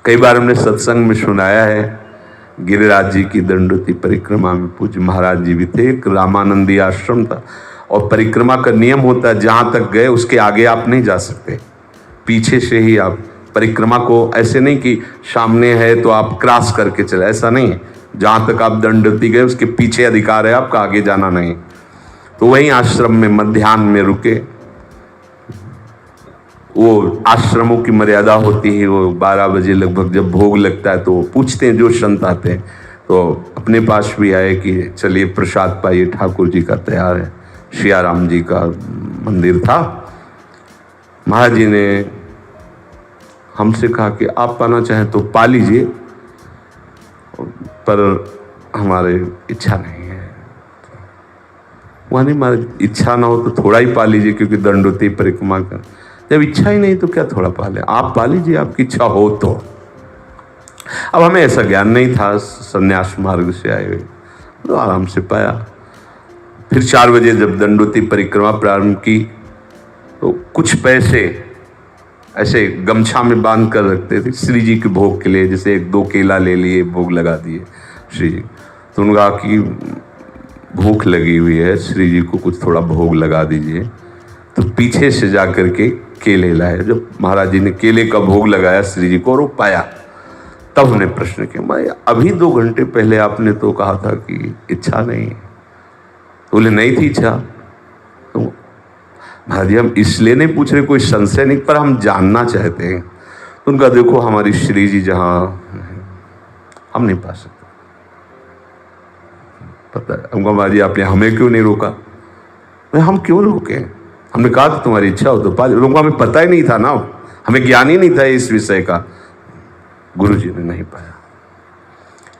कई बार हमने सत्संग में सुनाया है, गिरिराज जी की दंडोती परिक्रमा में पूज्य महाराज जी भी थे। एक रामानंदी आश्रम था और परिक्रमा का नियम होता है जहां तक गए उसके आगे आप नहीं जा सकते, पीछे से ही आप परिक्रमा को, ऐसे नहीं कि सामने है तो आप क्रॉस करके चले, ऐसा नहीं है। जहां तक आप दंडोती गए उसके पीछे अधिकार है आपका, आगे जाना नहीं। तो वहीं आश्रम में मध्याह्न में रुके। वो आश्रमों की मर्यादा होती है, वो 12 बजे लगभग जब भोग लगता है तो पूछते हैं, जो संत आते हैं तो अपने पास भी आए कि चलिए प्रसाद पाइए, ठाकुर जी का तैयार है। सियाराम जी का मंदिर था। महाराज जी ने हमसे कहा कि आप पाना चाहें तो पा लीजिए, पर हमारे इच्छा नहीं है। वहाँ नहीं, हमारी इच्छा ना हो तो थोड़ा ही पा लीजिए, क्योंकि दंडोती परिक्रमा कर, जब इच्छा ही नहीं तो क्या थोड़ा पा ले, आप पा लीजिए आपकी इच्छा हो तो। अब हमें ऐसा ज्ञान नहीं था, संन्यास मार्ग से आए हुए, तो आराम से पाया। फिर 4 बजे जब दंडोती परिक्रमा प्रारंभ की तो कुछ पैसे ऐसे गमछा में बांध कर रखते थे श्री जी के भोग के लिए, जैसे 1-2 केला ले लिए, भोग लगा दिए श्री जी। तो उनका कि भूख लगी हुई है, श्री जी को कुछ थोड़ा भोग लगा दीजिए। तो पीछे से जा कर के केले लाए। जब महाराज जी ने केले का भोग लगाया श्री जी को और वो पाया, तब हमने प्रश्न किया, मैं अभी 2 घंटे पहले आपने तो कहा था कि इच्छा नहीं है। बोले नहीं थी इच्छा। तो महाराज जी हम इसलिए नहीं पूछ रहे, कोई संशय नहीं, पर हम जानना चाहते हैं। तो उनका देखो हमारी श्री जी जहाँ, हम नहीं पा सकते। पता है हमको, महाराज जी आपने हमें क्यों नहीं रोका? हम क्यों रोके? हमने कहा था तुम्हारी इच्छा हो तो पा। लोगों को हमें पता ही नहीं था ना, हमें ज्ञान ही नहीं था इस विषय का। गुरु जी ने नहीं पाया।